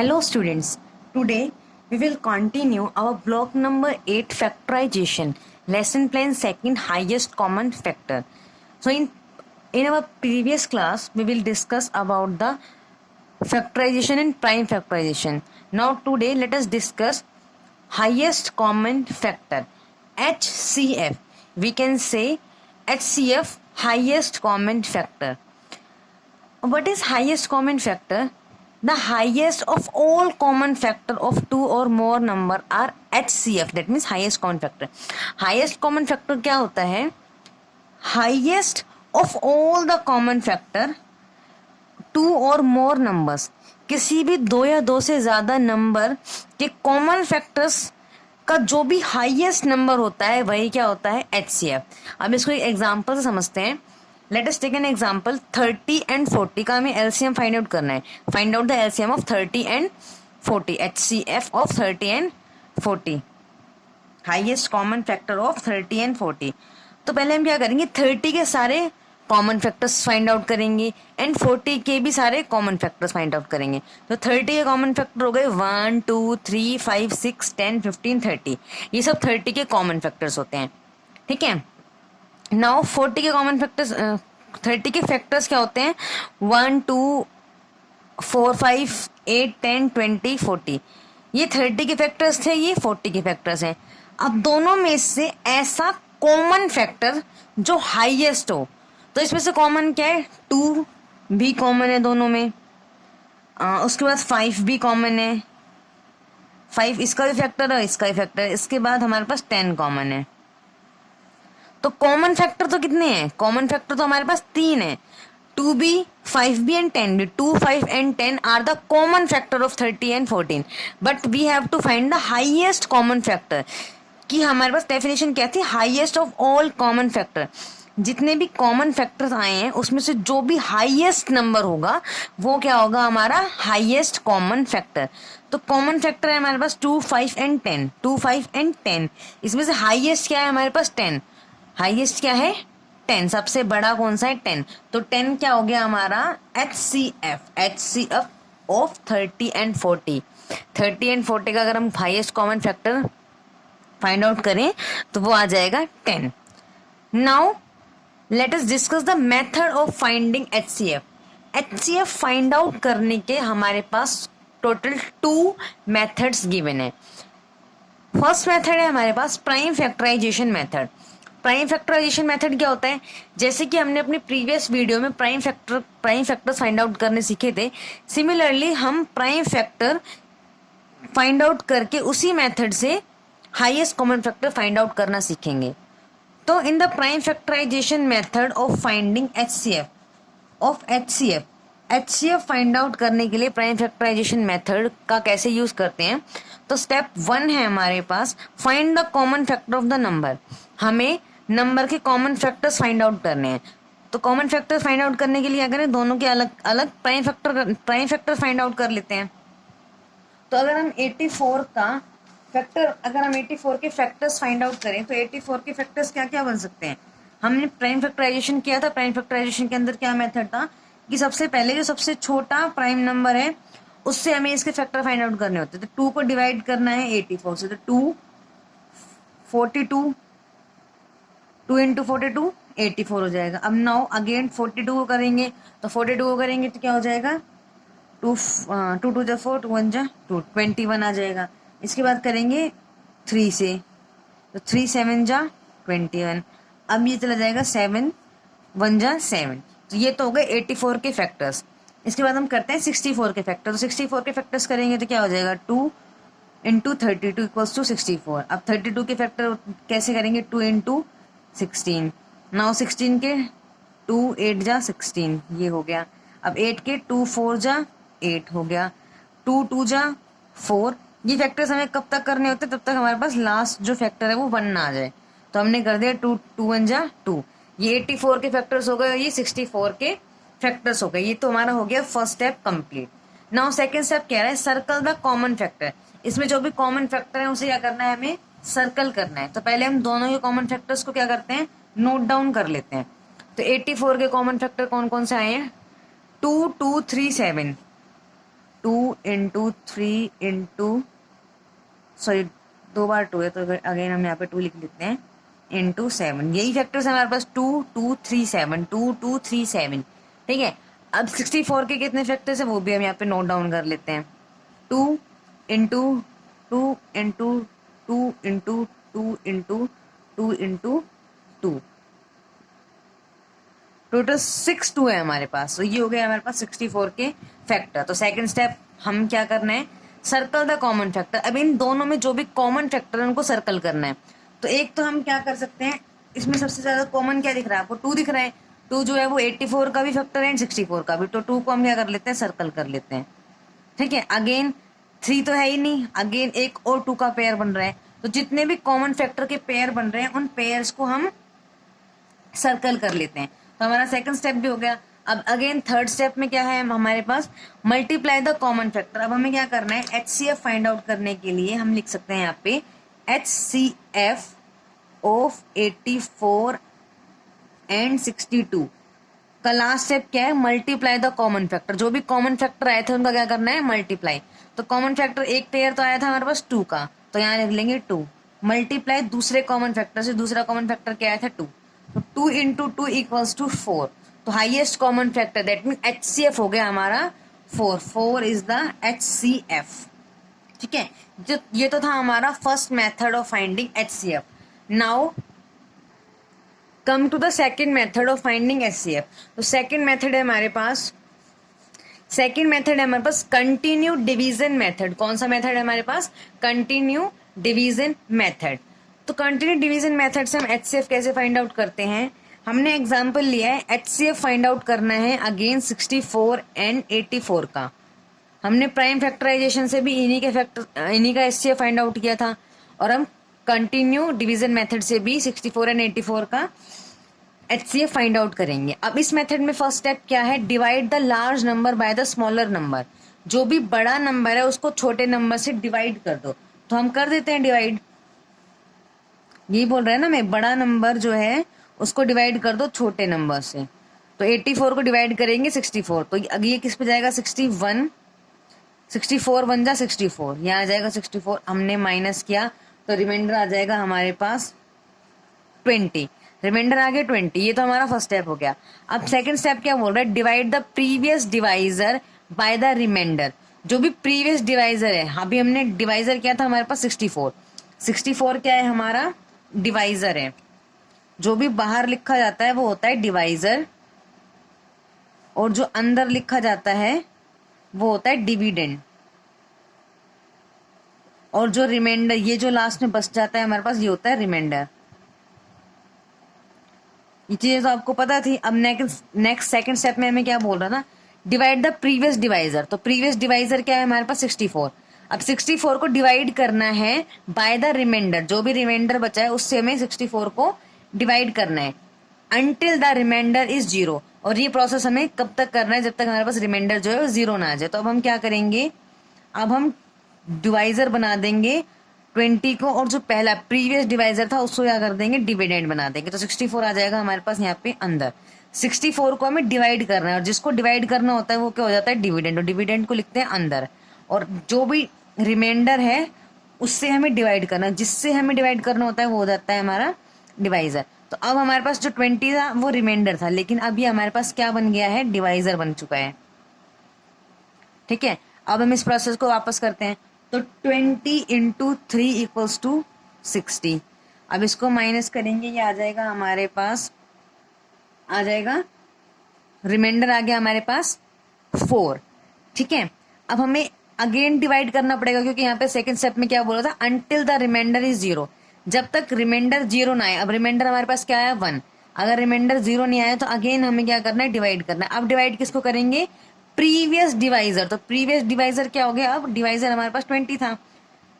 Hello students, today we will continue our block number 8 factorization, lesson plan second highest common factor. So in our previous class we will discuss about the factorization and prime factorization. Now today let us discuss highest common factor, HCF. We can say HCF, highest common factor. What is highest common factor? The highest of all common factor of two or more number are HCF. That means highest common factor. Highest common factor क्या होता है? Highest of all the common factor two or more numbers. किसी भी दो या दो से ज्यादा नंबर के कॉमन फैक्टर्स का जो भी हाईएस्ट नंबर होता है वही क्या होता है? HCF. अब इसको एक एग्जांपल से समझते हैं. Let us take an example. 30 and 40 का हमें एलसीएम फाइंड आउट करना है. Find out the LCM of 30 and 40. HCF of 30 and 40. Highest common factor of 30 and 40. तो पहले हम क्या करेंगे? 30 के सारे कॉमन फैक्टर्स फाइंड आउट करेंगे एंड 40 के भी सारे कॉमन फैक्टर्स फाइंड आउट करेंगे. तो 30 के कॉमन फैक्टर हो गए 1 2 3 5 6 10 15 30. ये सब 30 के कॉमन फैक्टर्स होते हैं. ठीक है. नाउ 40 के कॉमन फैक्टर्स 30 के फैक्टर्स क्या होते हैं? 1 2 4 5 8 10 20 40. ये 30 के फैक्टर्स थे, ये 40 के फैक्टर्स हैं. अब दोनों में से ऐसा कॉमन फैक्टर जो हाईएस्ट हो, तो इसमें से कॉमन क्या है? 2 भी कॉमन है दोनों में. उसके बाद 5 भी कॉमन है. 5 इसका भी फैक्टर है, इसका भी फैक्टर है. इसके बाद हमारे पास 10 कॉमन है. तो कॉमन फैक्टर तो कितने हैं? कॉमन फैक्टर तो हमारे पास 3 है. 2 भी, 5 भी एंड 10 भी. 2 5 and 10 are the common factor of 30 and 14. But we have to find the highest common factor. कि हमारे पास डेफिनेशन क्या थी? Highest of all common factor. जितने भी कॉमन फैक्टर्स आए हैं उसमें से जो भी हाईएस्ट नंबर होगा वो क्या होगा? हमारा हाईएस्ट कॉमन फैक्टर. तो कॉमन फैक्टर है हमारे पास 2 5 एंड 10. 2 5 एंड 10. इसमें से हाईएस्ट क्या है हमारे पास? 10. हाईएस्ट क्या है? 10. सबसे बड़ा कौन सा है? 10. तो 10 क्या हो गया हमारा? HCF of 30 and 40. 30 एंड 40 का अगर हम highest common factor find out करें तो वो आ जाएगा 10. Now let us discuss the method of finding HCF. HCF find out करने के हमारे पास टोटल 2 मेथड्स गिवन है. फर्स्ट मेथड है हमारे पास prime factorisation method. Prime factorisation method क्या होता है? जैसे कि हमने अपने प्रीवियस वीडियो में प्राइम फैक्टर्स फाइंड आउट करने सीखे थे, सिमिलरली हम प्राइम फैक्टर फाइंड आउट करके उसी मेथड से highest common factor find out करना सीखेंगे. तो in the prime factorisation method of finding HCF find out करने के लिए प्राइम फैक्टराइजेशन मेथड का कैसे यूज करते हैं? तो स्टेप 1 है हमारे पास find the common factor of the number. हमें नंबर के कॉमन फैक्टर्स फाइंड आउट करने हैं. तो कॉमन फैक्टर फाइंड आउट करने के लिए अगर दोनों के अलग अलग प्राइम फैक्टर फाइंड आउट कर लेते हैं. तो अगर हम 84 के फैक्टर्स फाइंड आउट करें तो 84 के फैक्टर्स क्या क्या बन सकते हैं? हमने प्राइम फैक्टराइजेशन किया था. प्राइम फैक्टराइजेशन के अंदर क्या मेथड था कि सबसे पहले जो सबसे छोटा प्राइम नंबर है उससे हमें इसके फैक्टर फाइंड आउट करने होते हैं. तो 2 को डिवाइड करना है 84 से. तो 2 42, 2 इंटू 42 84 हो जाएगा. अब नाउ अगेन 42 को करेंगे. तो 42 को करेंगे तो क्या हो जाएगा? 2 2 जा 4, 2 1 जा 2, 21 आ जाएगा. इसके बाद करेंगे 3 से. तो 3 7 जा 21. अब ये चला जाएगा 7 1 जा 7. तो ये तो हो गए 84 के फैक्टर्स. इसके बाद हम करते हैं 64 के फैक्टर. तो 64 के फैक्टर्स करेंगे तो क्या हो जाएगा? 2 इंटू 32 इक्वल्स टू 64. अब 32 के फैक्टर कैसे करेंगे? 2 इंटू 16. नाउ 16 के 2 8 जा 16 ये हो गया. अब 8 के 2 4 जा 8 हो गया. 2 2 जा 4. ये फैक्टर्स हमें कब तक करने होते हैं? तब तक हमारे पास लास्ट जो फैक्टर है वो 1 ना आ जाए. तो हमने कर दिया 2 2 1 जा 2. ये 84 के फैक्टर्स हो गए, ये 64 के फैक्टर्स हो गए. ये तो हमारा हो गया first step complete. Now second step कह रहा है सर्कल द कॉमन फैक्टर. इसमें जो भी कॉमन फैक्टर है उसे क्या करना है? हमें सर्कल करना है. तो पहले हम दोनों के कॉमन फैक्टर्स को क्या करते हैं? नोट डाउन कर लेते हैं. तो 84 के कॉमन फैक्टर कौन कौन से आए हैं? 2 2 3 7. 2 इंटू 3 इंटू, सॉरी 2 बार 2 है तो अगेन हम यहाँ पे 2 लिख लेते हैं, इंटू 7। यही फैक्टर्स हमारे पास 2 2 3 7, 2 2 3 7। ठीक है, अब 64 के कितने फैक्टर्स है वो भी हम यहाँ पे नोट डाउन कर लेते हैं। 2 into 2 into 2 into 2 into 2 into 2, total 62 है हमारे पास। तो ये हो गया हमारे पास 64 के फैक्टर। तो सेकंड स्टेप हम क्या करना है, सर्कल द कॉमन फैक्टर। अब इन दोनों में जो भी कॉमन फैक्टर है उनको सर्कल करना है। तो एक तो हम क्या कर सकते हैं, इसमें सबसे ज्यादा कॉमन क्या दिख रहा है आपको, 2 दिख रहा है। 2 जो है वो 84 का भी फैक्टर है एंड 64 का भी, तो 2 को हम क्या कर लेते हैं, सर्कल कर लेते हैं। ठीक है, अगेन 3 तो है ही नहीं, अगेन 1 और 2 का पेयर बन रहा है। तो जितने भी कॉमन फैक्टर के पेयर बन रहे हैं उन पेयर्स को हम सर्कल कर लेते हैं। तो हमारा सेकंड स्टेप भी हो गया। अब अगेन थर्ड स्टेप में क्या है हमारे पास, मल्टीप्लाई द कॉमन फैक्टर। अब हमें क्या करना है, HCF फाइंड आउट करने के लिए हम लिख सकते हैं यहाँ पे HCF ऑफ 84 एंड 62 का लास्ट स्टेप क्या है, मल्टीप्लाई द कॉमन फैक्टर। जो भी कॉमन फैक्टर आए थे उनका क्या करना है, मल्टीप्लाई। तो कॉमन फैक्टर एक पेयर तो आया था हमारे पास 2 का, तो यहाँ लिख लेंगे 2, मल्टीप्लाई दूसरे कॉमन फैक्टर से। दूसरा कॉमन फैक्टर क्या आया था 2, तो 2 इंटू 2 इक्वल्स टू 4। तो highest common factor that mean HCF हो गया हमारा 4। 4 इज द HCF। ठीक है, जो ये तो था हमारा first method of finding HCF। Now come to the second method of finding HCF। तो सेकेंड मेथड है हमारे पास, कंटिन्यू डिवीजन मेथड। कौन सा मेथड है हमारे पास, कंटिन्यू डिवीजन मेथड। तो कंटिन्यू डिवीजन मेथड से हम HCF कैसे फाइंड आउट करते हैं, हमने एग्जांपल लिया है HCF फाइंड आउट करना है अगेन 64 एंड 84 का। हमने प्राइम फैक्टराइजेशन से भी इन्हीं का HCF फाइंड आउट किया था, और हम कंटिन्यू डिवीजन मेथड से भी 64 एंड 84 का HCF फाइंड आउट करेंगे। अब इस मेथड में फर्स्ट स्टेप क्या है, divide the large number by the smaller number. जो भी बड़ा नंबर है उसको छोटे नंबर से डिवाइड कर दो। तो हम कर देते हैं डिवाइड, यही बोल रहा है ना मैं, बड़ा नंबर जो है उसको डिवाइड कर दो छोटे नंबर से। तो 84 को डिवाइड करेंगे 64, तो अगर ये किस पे जाएगा, 61, 64 बन जा 64, यहाँ आ जाएगा 64, हमने माइनस किया तो रिमाइंडर आ जाएगा हमारे पास 20। रिमाइंडर आ गया 20। ये तो हमारा फर्स्ट स्टेप हो गया। अब सेकंड स्टेप क्या बोल रहा है, divide the previous divisor by the remainder. जो भी प्रीवियस डिवाइजर है, अभी हमने डिवाइजर क्या था हमारे पास 64, 64 क्या है हमारा, डिवाइजर है। जो भी बाहर लिखा जाता है वो होता है डिवाइजर, और जो अंदर लिखा जाता है वो होता है डिविडेंड। और जो रिमाइंडर, ये जो लास्ट में बच जाता है हमारे पास, ये होता है रिमाइंडर। ये चीजें तो आपको पता थी। अब नेक्स्ट सेकंड स्टेप में हमें क्या बोल रहा था, डिवाइड द प्रीवियस डिवाइजर। तो प्रीवियस डिवाइजर क्या है हमारे पास, 64। अब 64 को डिवाइड करना है बाय द रिमाइंडर। जो भी रिमाइंडर बचा है उससे हमें 64 को डिवाइड करना है अंटिल द रिमाइंडर इज 0। और ये प्रोसेस हमें कब तक करना है, जब तक हमारे पास रिमाइंडर जो है वो 0 ना आ जाए। तो अब हम क्या करेंगे, अब हम डिवाइजर बना देंगे 20 को, और जो पहला प्रीवियस डिवाइजर था उसको क्या कर देंगे, डिविडेंड बना देंगे। तो 64 आ जाएगा हमारे पास यहाँ पे अंदर। 64 को हमें डिवाइड करना है, और जिसको डिवाइड करना होता है वो क्या हो जाता है, डिविडेंड। और डिविडेंड को लिखते हैं अंदर, और जो भी रिमाइंडर है उससे हमें डिवाइड करना है, जिससे हमें डिवाइड करना होता है वो हो जाता है हमारा डिवाइजर। तो अब हमारे पास जो 20 था वो रिमाइंडर था, लेकिन अब ये हमारे पास क्या बन गया है, डिवाइजर बन चुका है। ठीक है, अब हम इस प्रोसेस को वापस करते हैं। तो 20 इंटू 3 इक्वल्स टू 60। अब इसको माइनस करेंगे, ये आ जाएगा हमारे पास, आ जाएगा रिमाइंडर आ गया हमारे पास 4। ठीक है, अब हमें अगेन डिवाइड करना पड़ेगा, क्योंकि यहाँ पे सेकंड स्टेप में क्या बोला था, अंटिल द रिमाइंडर इज 0। जब तक रिमाइंडर 0 ना आए। अब रिमाइंडर हमारे पास क्या आया, 1। अगर रिमाइंडर 0 नहीं आया तो अगेन हमें क्या करना है, डिवाइड करना है। अब डिवाइड किसको करेंगे, प्रीवियस डिवाइजर। तो प्रीवियस डिवाइजर क्या हो गया, अब डिवाइजर हमारे पास 20 था।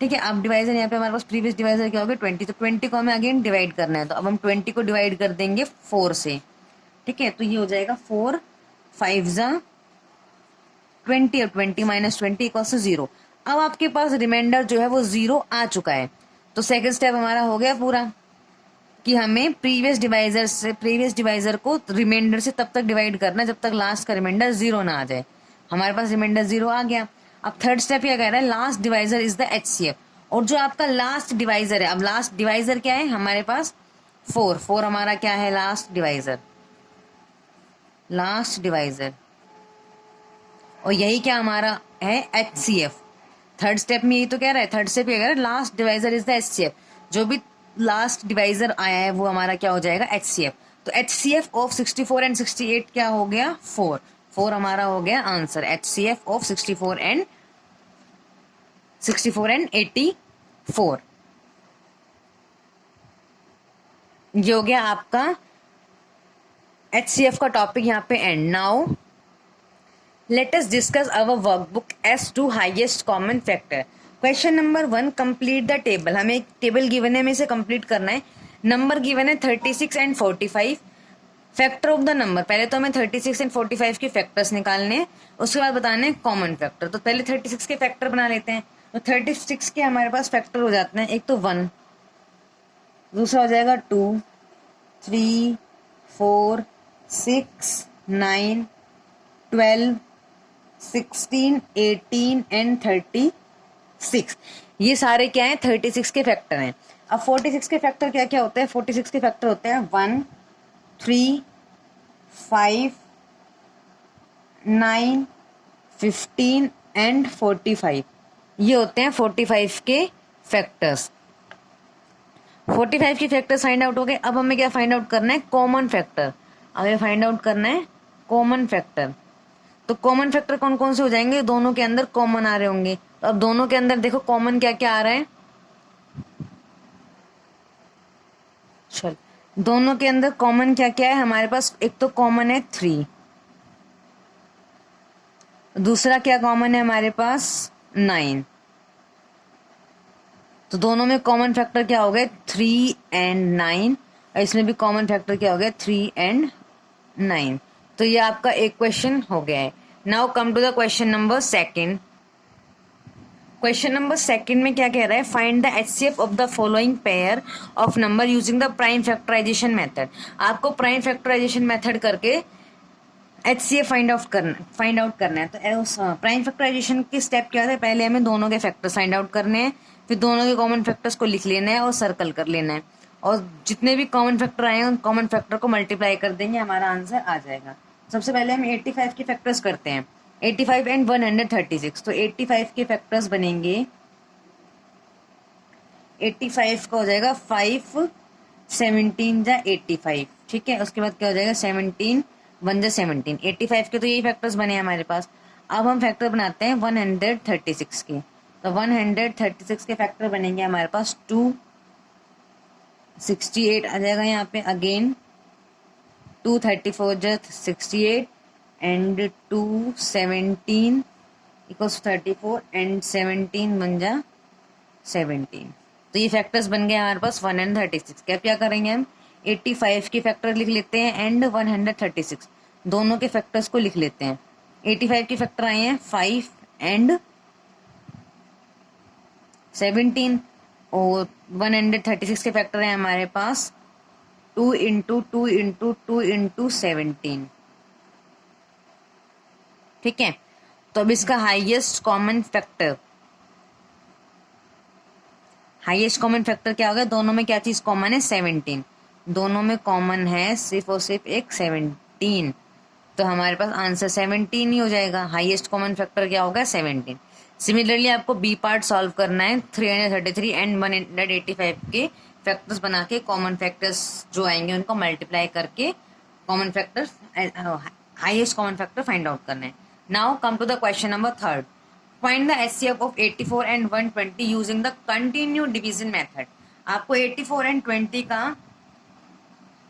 ठीक है, अब डिवाइजर यहाँ पे हमारे पास प्रीवियस डिवाइजर क्या हो गया, 20। तो 20 को हमें अगेन डिवाइड करना है। तो अब हम 20 को डिवाइड कर देंगे 4 से। ठीक है, तो ये हो जाएगा 4 5 जा 20, और 20 माइनस 20 इक्वल्स टू 0। अब आपके पास रिमाइंडर जो है वो 0 आ चुका है। तो सेकंड स्टेप हमारा हो गया पूरा, कि हमें प्रीवियस डिवाइजर को रिमाइंडर से तब तक डिवाइड करना है जब तक लास्ट का रिमाइंडर 0 ना आ जाए। हमारे पास रिमाइंडर 0 आ गया। अब थर्ड स्टेप क्या कह रहा है, last divisor is the HCF, और जो आपका लास्ट डिवाइजर है, अब लास्ट डिवाइजर क्या है हमारे पास 4, 4 हमारा क्या है लास्ट डिवाइजर, लास्ट डिवाइजर, और यही क्या हमारा है HCF। थर्ड स्टेप में यही तो कह रहा है, थर्ड स्टेप क्या कह रहा है, last divisor is the HCF, जो भी लास्ट डिवाइजर आया है वो हमारा क्या हो जाएगा HCF। तो HCF ऑफ 64 एंड 68 क्या हो गया 4, 4 हमारा हो गया आंसर, HCF ऑफ 64 एंड 84। ये हो गया आपका HCF का टॉपिक यहाँ पे end. Now let us discuss our workbook as to highest common factor. Question number 1, complete the table. हमें एक टेबल गिवन है, हमें इसे कंप्लीट करना है। नंबर गिवन है 36 and 45, factor of the number. पहले तो हमें 36 एंड 45 के फैक्टर्स निकालने हैं, उसके बाद बताने हैं कॉमन फैक्टर। तो पहले 36 के फैक्टर बना लेते हैं। तो 36 के हमारे पास फैक्टर हो जाते हैं, एक तो 1, दूसरा हो जाएगा 2, 3, 4, 6, 9, 12, 16, 18 एंड 36। ये सारे क्या हैं 36 के फैक्टर हैं। अब 46 के फैक्टर क्या क्या होते हैं, 46 के फैक्टर होते हैं 1, 3, 5, 9, 15 एंड 45। ये होते हैं 45 के फैक्टर्स। 45 के फैक्टर्स फाइंड आउट हो गए। अब हमें क्या फाइंड आउट करना है, कॉमन फैक्टर। हमें फाइंड आउट करना है कॉमन फैक्टर। तो कॉमन फैक्टर कौन कौन से हो जाएंगे, दोनों के अंदर कॉमन आ रहे होंगे। तो अब दोनों के अंदर देखो कॉमन क्या क्या आ रहा है, चल दोनों के अंदर कॉमन क्या क्या है हमारे पास, एक तो कॉमन है 3, दूसरा क्या कॉमन है हमारे पास 9। तो दोनों में कॉमन फैक्टर क्या हो गए 3 एंड 9, और इसमें भी कॉमन फैक्टर क्या हो गया 3 एंड 9। तो ये आपका एक क्वेश्चन हो गया है। Now come to the question number 2। Question number 2 में क्या कह रहा है, find the HCF of the following pair of number using the prime factorisation method. आपको प्राइम फैक्टराइजेशन मेथड करके HCF फाइंड आउट करना है। तो उस प्राइम फैक्टराइजेशन के स्टेप क्या है, पहले हमें दोनों के फैक्टर्स फाइंड आउट करने हैं, फिर दोनों के कॉमन फैक्टर्स को लिख लेना है और सर्कल कर लेना है, और जितने भी कॉमन फैक्टर आए हैं उन कॉमन फैक्टर को मल्टीप्लाई कर देंगे, हमारा आंसर आ जाएगा। सबसे पहले हम 85 के फैक्टर्स करते हैं, 85 एंड 136। तो 85 के फैक्टर्स बनेंगे, 85 का हो जाएगा 5, 17 जा 85, ठीक है। उसके बाद क्या हो जाएगा 17, 1 जा 17। 85 के तो यही फैक्टर्स बने हैं हमारे पास। अब हम फैक्टर बनाते हैं 136 के। तो 136 के फैक्टर बनेंगे हमारे पास 268 आ जाएगा यहाँ पे, अगेन 234 जा 68 एंड 217 इक्वल्स 34 एंड 17 बन जा 17। तो ये फैक्टर्स बन गए हमारे पास 136। क्या करेंगे हम, 85 के फैक्टर लिख लेते हैं एंड 136 दोनों के फैक्टर्स को लिख लेते हैं। 85 के फैक्टर आए हैं 5 एंड 17, और 136 के फैक्टर हैं हमारे पास 2 इंटू 2 इंटू 2 इंटू 17, ठीक है। तो अब इसका हाईएस्ट कॉमन फैक्टर क्या होगा, दोनों में क्या चीज कॉमन है 17, दोनों में कॉमन है सिर्फ और सिर्फ एक 17। तो हमारे पास आंसर 17 ही हो जाएगा। हाईएस्ट कॉमन फैक्टर क्या होगा 17। सिमिलरली आपको बी पार्ट सॉल्व करना है, 333 एंड 185 के फैक्टर्स बना के कॉमन फैक्टर्स जो आएंगे उनको मल्टीप्लाई करके common factor highest common factor find out करना है। Now come to the question number 3। Find the HCF of 84 and 120 using the continue division method. आपको 84 एंड 20 का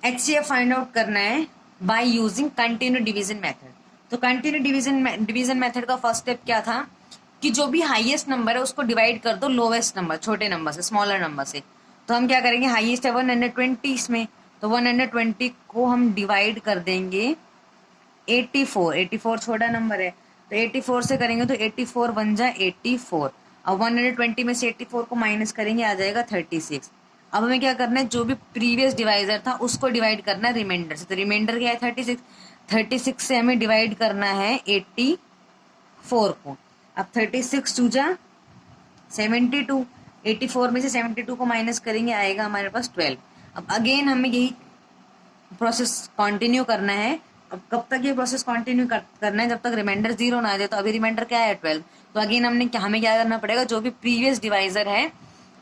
HCF फाइंड आउट करना है by using continue division method. तो continue division method का first step क्या था कि जो भी हाईएस्ट नंबर है उसको डिवाइड कर दो लोवेस्ट नंबर, छोटे नंबर से, स्मॉलर नंबर से। तो हम क्या करेंगे, हाईएस्ट है 120 में, तो 120 को हम डिवाइड कर देंगे 84 छोटा नंबर है, तो 84 से करेंगे तो 84 बन जा 84। अब 120 में से 84 को माइनस करेंगे, आ जाएगा 36। अब हमें क्या करना है, जो भी प्रीवियस डिवाइजर था उसको डिवाइड करना है रिमाइंडर से। तो रिमाइंडर क्या है 36 से हमें डिवाइड करना है 84 को। अब 36 टू जा 72, 84 में से 72 को माइनस करेंगे, आएगा हमारे पास 12। अब अगेन हमें यही प्रोसेस कंटिन्यू करना है। अब कब तक ये प्रोसेस कंटिन्यू करना है, जब तक रिमाइंडर 0 ना आ जाए। तो अभी रिमाइंडर क्या है 12, तो अगेन हमें क्या करना पड़ेगा, जो भी प्रीवियस डिवाइजर है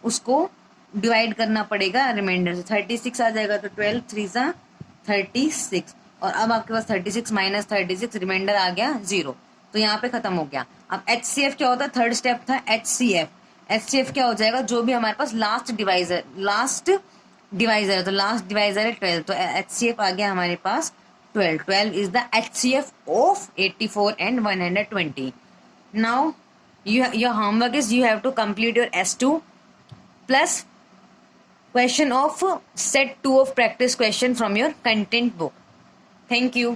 उसको डिवाइड करना पड़ेगा रिमाइंडर से। 36 आ जाएगा तो 12 3 सा 36, और अब आपके पास 36 माइनस 36 रिमाइंडर आ गया 0, तो यहाँ पे खत्म हो गया। अब HCF क्या होता है, थर्ड स्टेप था HCF क्या हो जाएगा, जो भी हमारे पास लास्ट डिवाइजर है, तो लास्ट डिवाइजर है 12, तो HCF आ गया हमारे पास 12 is the HCF of 84 and 120। Now your homework is you have to complete your S2 plus question of set 2 of practice question from your content book. Thank you.